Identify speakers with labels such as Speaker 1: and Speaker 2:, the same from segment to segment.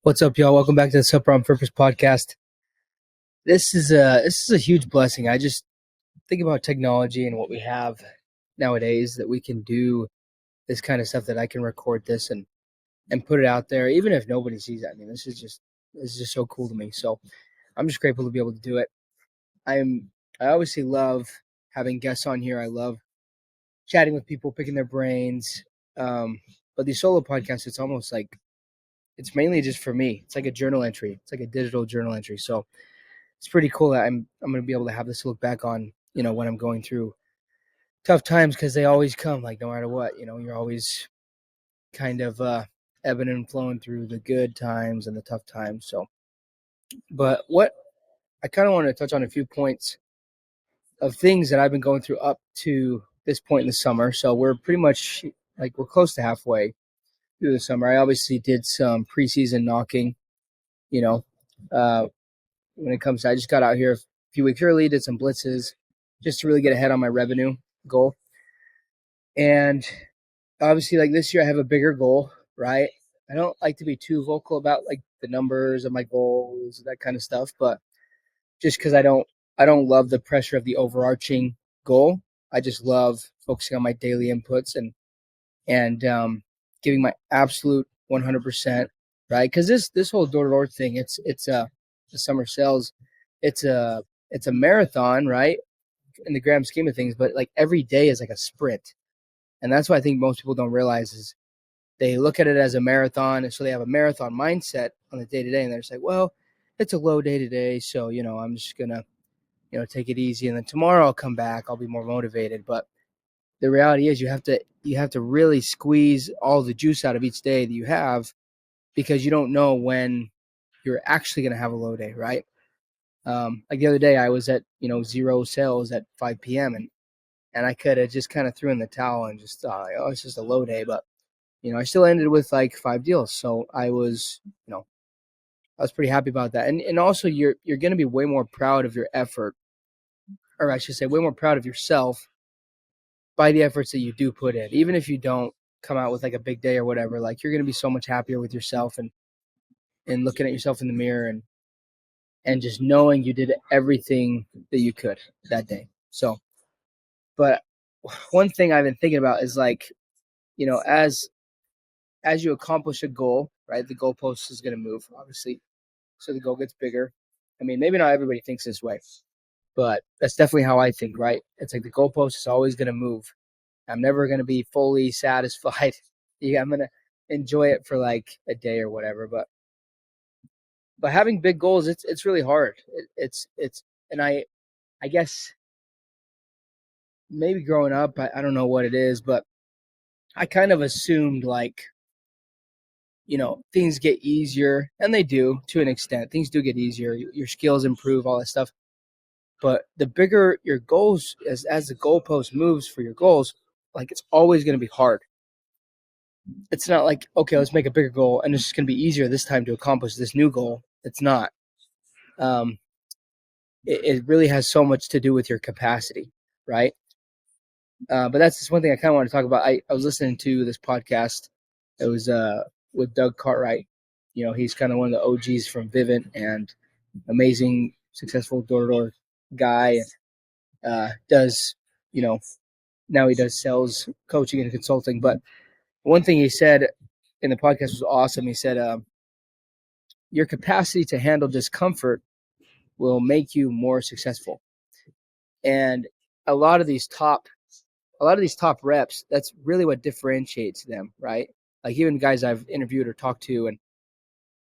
Speaker 1: What's up, y'all? Welcome back to the Supper on Purpose podcast. This is a huge blessing. I just think about technology and what we have nowadays that we can do this kind of stuff. That I can record this and put it out there, even if nobody sees it. I mean, this is just so cool to me. So I'm just grateful to be able to do it. I'm I obviously love having guests on here. I love chatting with people, picking their brains. But these solo podcasts, it's almost like it's mainly just for me. It's like a journal entry. It's like a digital journal entry. So it's pretty cool that I'm going to be able to have this to look back on, when I'm going through tough times, because they always come, like, no matter what. You're always kind of ebbing and flowing through the good times and the tough times. So, but what I kind of want to touch on a few points of things that I've been going through up to this point in the summer. So we're pretty much like we're close to halfway through the summer. I obviously did some preseason knocking, you know, uh, when it comes to, I just got out here a few weeks early, did some blitzes just to really get ahead on my revenue goal. And obviously, like, this year I have a bigger goal, right? I don't like to be too vocal about like the numbers of my goals, that kind of stuff, but just because I don't love the pressure of the overarching goal. I just love focusing on my daily inputs and giving my absolute 100%, right? Because this whole door to door thing, it's the summer sales, it's a marathon, right? In the grand scheme of things, but like every day is like a sprint, and that's what I think most people don't realize is they look at it as a marathon, and so they have a marathon mindset on the day to day, and they're just like, well, it's a low day today, so I'm just gonna take it easy, and then tomorrow I'll come back, I'll be more motivated. But the reality is you have to really squeeze all the juice out of each day that you have, because you don't know when you're actually going to have a low day, right? Like the other day, I was at zero sales at 5 p.m. and I could have just kind of threw in the towel and just thought, oh, it's just a low day. But I still ended with like 5 deals, so I was pretty happy about that. And also, you're going to be way more proud of your effort, or I should say, way more proud of yourself by the efforts that you do put in, even if you don't come out with like a big day or whatever. Like, you're going to be so much happier with yourself, and looking at yourself in the mirror, and just knowing you did everything that you could that day. So, but one thing I've been thinking about is, like, as you accomplish a goal, right? The goalpost is going to move, obviously, so the goal gets bigger. I mean, maybe not everybody thinks this way, but that's definitely how I think, right? It's like the goalpost is always going to move. I'm never going to be fully satisfied. Yeah, I'm going to enjoy it for like a day or whatever, but having big goals, it's really hard. It's and I guess maybe growing up, I don't know what it is, but I kind of assumed, like, things get easier, and they do to an extent. Things do get easier. Your skills improve, all that stuff. But the bigger your goals, as the goalpost moves for your goals, like, it's always going to be hard. It's not like, okay, let's make a bigger goal and it's just going to be easier this time to accomplish this new goal. It's not. Um, it really has so much to do with your capacity, right? But that's just one thing I kind of want to talk about. I was listening to this podcast. It was with Doug Cartwright. He's kind of one of the OGs from Vivint, and amazing, successful door-to-door guy. Does, now he does sales coaching and consulting. But one thing he said in the podcast was awesome. He said, your capacity to handle discomfort will make you more successful. And a lot of these top reps, that's really what differentiates them, right? Like, even guys I've interviewed or talked to,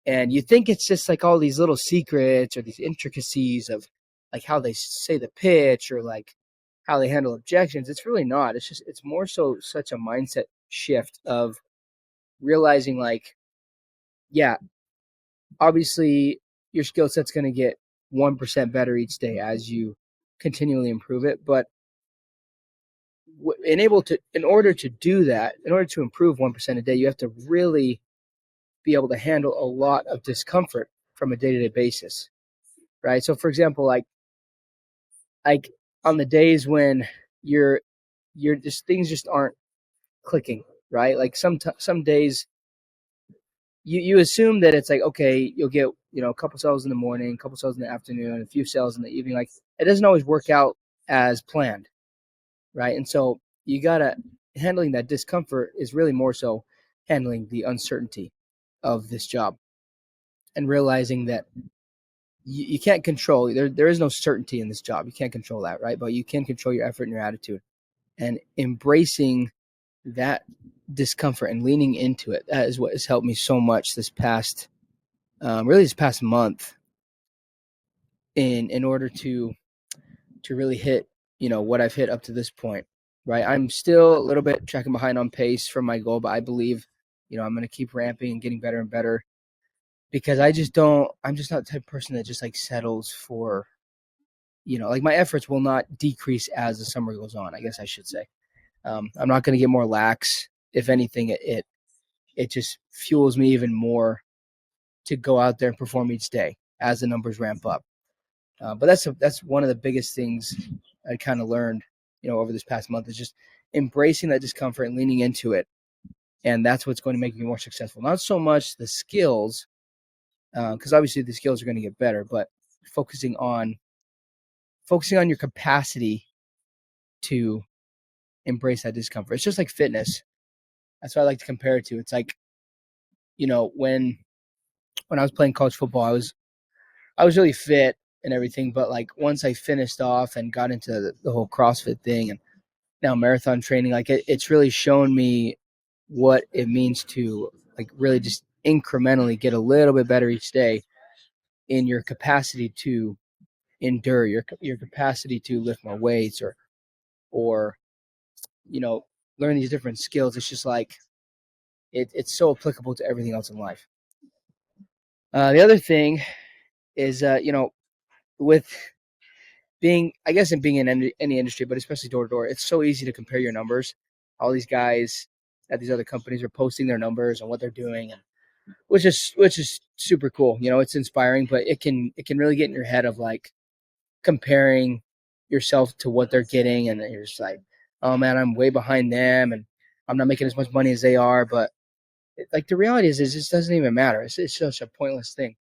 Speaker 1: and you think it's just like all these little secrets or these intricacies of like how they say the pitch or like how they handle objections. It's really not. It's more so such a mindset shift of realizing, like, yeah, obviously your skill set's going to get 1% better each day as you continually improve it, but in order to do that, in order to improve 1% a day, you have to really be able to handle a lot of discomfort from a day-to-day basis, right? So, for example, like on the days when you're just, things just aren't clicking, right? Like some days you assume that it's like, okay, you'll get, a couple cells in the morning, a couple cells in the afternoon, a few cells in the evening. Like, it doesn't always work out as planned, right? And so you gotta handling that discomfort is really more so handling the uncertainty of this job and realizing that you can't control there is no certainty in this job. You can't control that, right? But you can control your effort and your attitude, and embracing that discomfort and leaning into it. That is what has helped me so much this past really this past month in order to really hit, what I've hit up to this point, right? I'm still a little bit tracking behind on pace from my goal, but I believe, I'm going to keep ramping and getting better and better, because I'm just not the type of person that just like settles for, like, my efforts will not decrease as the summer goes on, I guess I should say. I'm not going to get more lax. If anything, it just fuels me even more to go out there and perform each day as the numbers ramp up. But that's one of the biggest things I kind of learned, over this past month, is just embracing that discomfort and leaning into it, and that's what's going to make me more successful. Not so much the skills, because obviously the skills are going to get better, but focusing on your capacity to embrace that discomfort. It's just like fitness. That's what I like to compare it to. It's like, when I was playing college football, I was really fit and everything, but like once I finished off and got into the whole CrossFit thing and now marathon training, like it's really shown me what it means to like really just incrementally get a little bit better each day in your capacity to endure, your capacity to lift more weights, or you know learn these different skills. It's just like it's so applicable to everything else in life. The other thing is, with being, I guess, in being in any industry, but especially door to door, it's so easy to compare your numbers. All these guys at these other companies are posting their numbers and what they're doing, and which is super cool. It's inspiring, but it can really get in your head of like comparing yourself to what they're getting, and then you're just like, oh man, I'm way behind them, and I'm not making as much money as they are. But like the reality is it just doesn't even matter. It's such a pointless thing,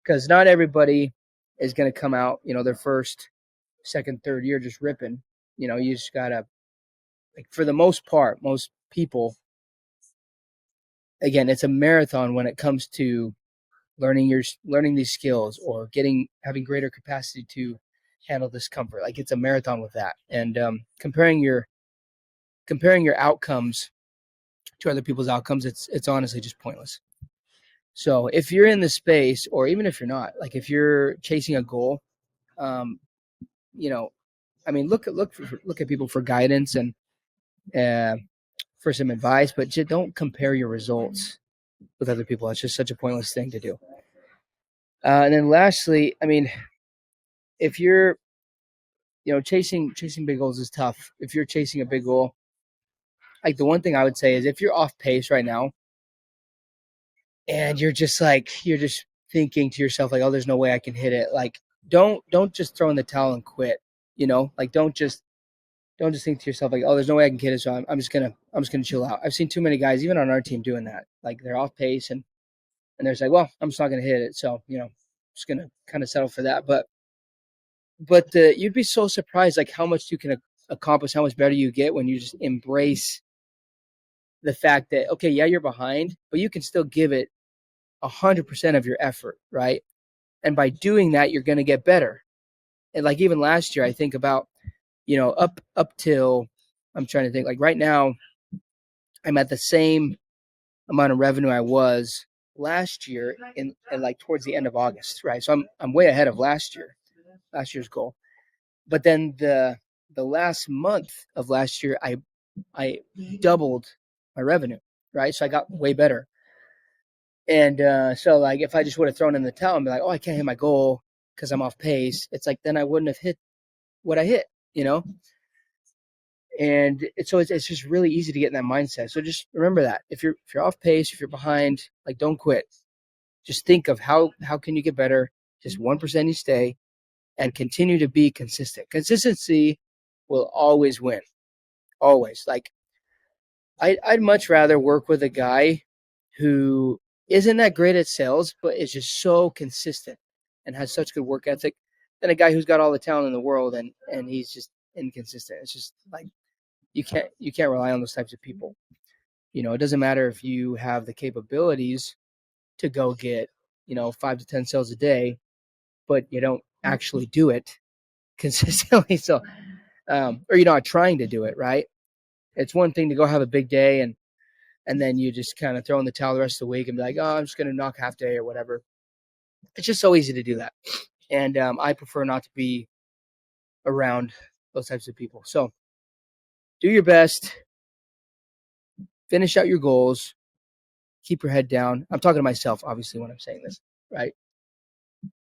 Speaker 1: because not everybody is going to come out, their first, second, third year just ripping. You just gotta, like, for the most part, most people, again, it's a marathon when it comes to learning these skills, or having greater capacity to handle discomfort. Like, it's a marathon with that, and comparing your outcomes to other people's outcomes, it's honestly just pointless. So if you're in the space, or even if you're not, like if you're chasing a goal, um, you know, I mean, look at people for guidance and uh, for some advice, but just don't compare your results with other people. It's just such a pointless thing to do. And then lastly, I mean, if you're, chasing big goals is tough. If you're chasing a big goal, like, the one thing I would say is, if you're off pace right now and you're just thinking to yourself like, oh, there's no way I can hit it. Like, don't just throw in the towel and quit. Like, don't just think to yourself like, oh, there's no way I can hit it, so I'm just gonna chill out. I've seen too many guys, even on our team, doing that. Like, they're off pace, and they're just like, well, I'm just not gonna hit it, so just gonna kind of settle for that. But you'd be so surprised, like, how much you can accomplish, how much better you get when you just embrace the fact that, okay, yeah, you're behind, but you can still give it 100% of your effort, right? And by doing that, you're gonna get better. And like, even last year, I think about, up till, I'm trying to think, like, right now, I'm at the same amount of revenue I was last year in like towards the end of August, right? So I'm way ahead of last year's goal. But then the last month of last year, I doubled my revenue, right? So I got way better. And so, like, if I just would have thrown in the towel and be like, oh, I can't hit my goal because I'm off pace, it's like, then I wouldn't have hit what I hit, you know? And it's just really easy to get in that mindset. So just remember that if you're off pace, if you're behind, like, don't quit. Just think of how can you get better, just 1% each day, and continue to be consistent. Consistency will always win, always. Like, I'd much rather work with a guy who isn't that great at sales, but is just so consistent and has such good work ethic, than a guy who's got all the talent in the world and he's just inconsistent. It's just like you can't rely on those types of people. It doesn't matter if you have the capabilities to go get 5 to 10 sales a day, but you don't actually do it consistently. So, or you're not trying to do it right. It's one thing to go have a big day and then you just kind of throw in the towel the rest of the week and be like, oh, I'm just going to knock half day or whatever. It's just so easy to do that. And I prefer not to be around those types of people. So do your best, finish out your goals, keep your head down. I'm talking to myself, obviously, when I'm saying this, right?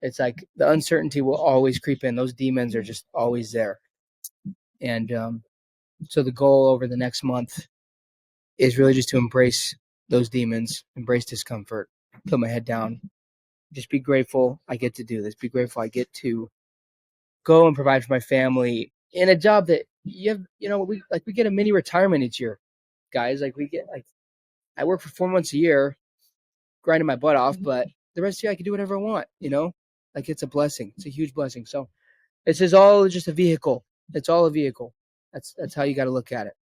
Speaker 1: It's like the uncertainty will always creep in. Those demons are just always there. And so the goal over the next month is really just to embrace those demons, embrace discomfort, put my head down, just be grateful I get to do this. Be grateful I get to go and provide for my family in a job that we get a mini retirement each year, guys. Like I work for 4 months a year, grinding my butt off, but the rest of the year I can do whatever I want. Like it's a blessing. It's a huge blessing. So this is all just a vehicle. It's all a vehicle. That's how you got to look at it.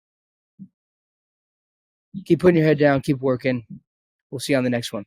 Speaker 1: Keep putting your head down. Keep working. We'll see you on the next one.